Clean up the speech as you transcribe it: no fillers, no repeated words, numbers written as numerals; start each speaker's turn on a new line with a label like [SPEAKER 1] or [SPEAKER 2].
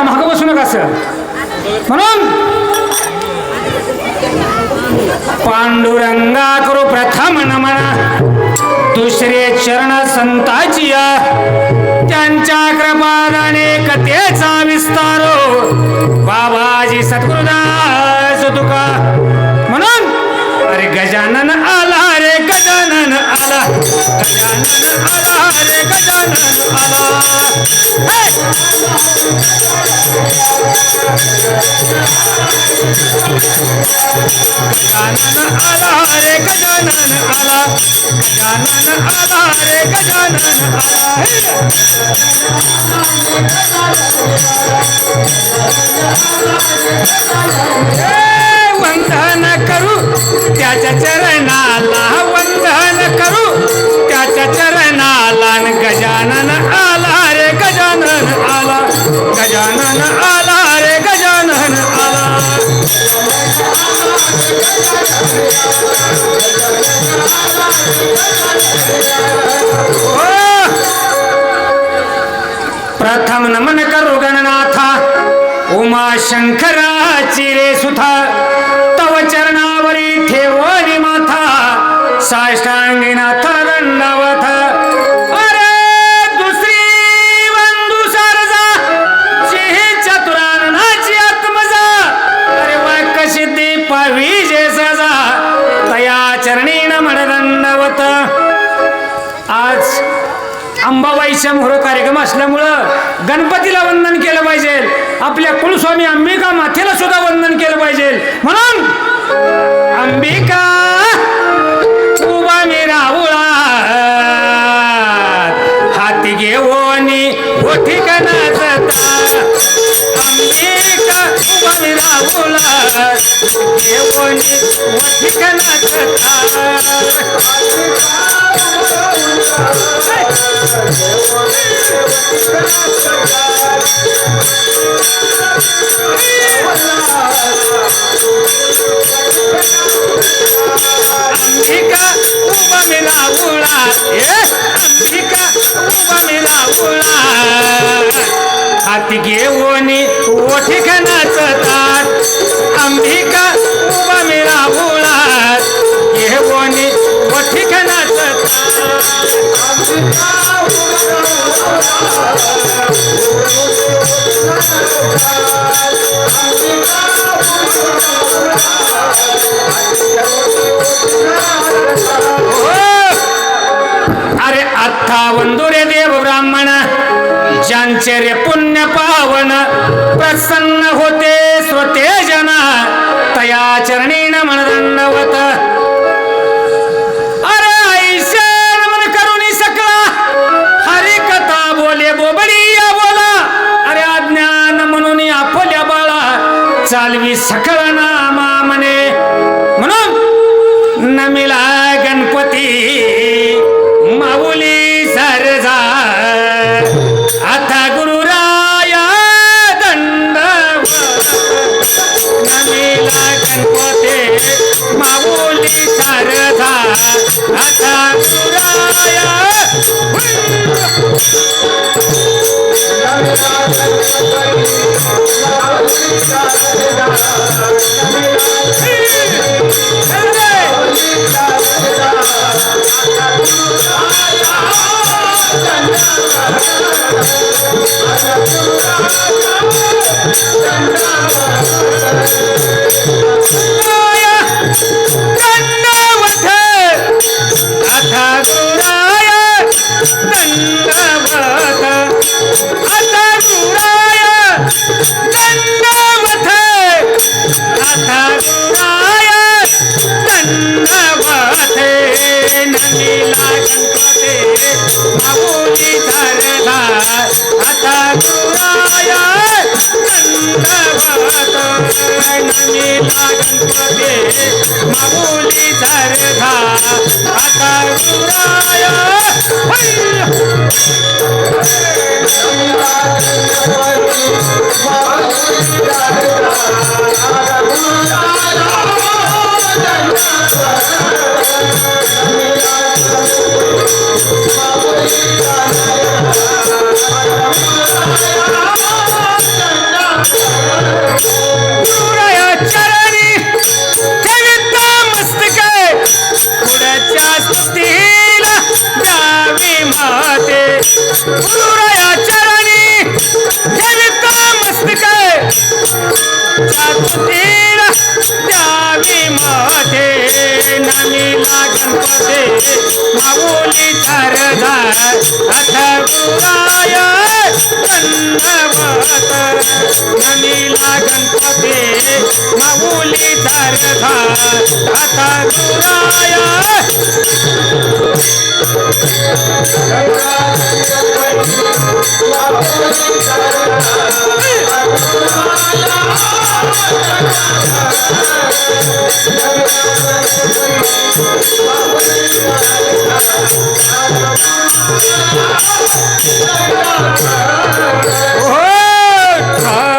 [SPEAKER 1] मागं बसू नका सर. म्हणून पांडुरंगा करू प्रथम नमन, दुसरे चरण संताची त्यांच्या कृपादाने कथेचा विस्तारो बाबाजी सद्गुरुदास तुका. म्हणून अरे गजानन आला रे गजानन आला, गजानन आला रे गजानन आला. गजानन आला रे गजानन आला, गजानन आला रे गजानन आला. वंदन करू त्याच्या चरणाला, वंदन करू त्याच्या चरणाला. गजानन आला रे गजानन आला, गजानन आला रे गजानन आला. प्रथम नमन करू गणनाथा, उमा शंकराची रे सुथा. तव चरणावरी ठेवणी माथा, साष्टांगी नाथ दंडवथ. अरे दुसरी बंधू सारजा, जी चतुराननाची आत्मजा. अरे वाक्यसिद्धी पावी जे सजा, तया चरणी नमन दंडवत. आज अंबाबाईचा मोहर कार्यक्रम असल्यामुळं गणपतीला वंदन केलं पाहिजे, आपल्या कुलस्वामी अंबिका मातेला सुद्धा वंदन केलं पाहिजे. म्हणून अंबिका उभा मी राहुळात, हाती घेऊनी ओठी कणाचा. अंबिका उभा मी राहुळात, घेऊनी ओठी कणाचा. अंबिका उभा मिला उळा, अंबिका उभा मिला उळा. हाती घेऊनी ओठी खणाचं ताट, अंबिका उभा मिला उळा. घेऊनी ओठी खणाचं ताट. अरे अथा वंदुरे देव ब्राह्मण, ज्यांचे रे पुण्य पावन. प्रसन्न होते स्वते जना, तया चरणी नमन दंडवत. अरे ऐसे नमन करुणी सकला, हरी कथा बोले बोबडी या बोला. अरे अज्ञान म्हणून आपल्या बाळा, चालवी सकळ नामा म्हणे. म्हणून नमिला गणपती माऊली सरजा, आता गुरुराया दंडवत. नमिला गणपती माऊली सरजा, आता गुरुराया. आता गुरुराया चरणी ठेविता मस्तक पुढच्या स्तुतीला द्यावी माते गुरुराया चरणी ठेविता मस्तक स्तुतीला द्यावी माते नमीला गणपते माऊली धरधार अथ गुराया दंडवत नमीला गणपते माऊली धरधार अथ गुराया हो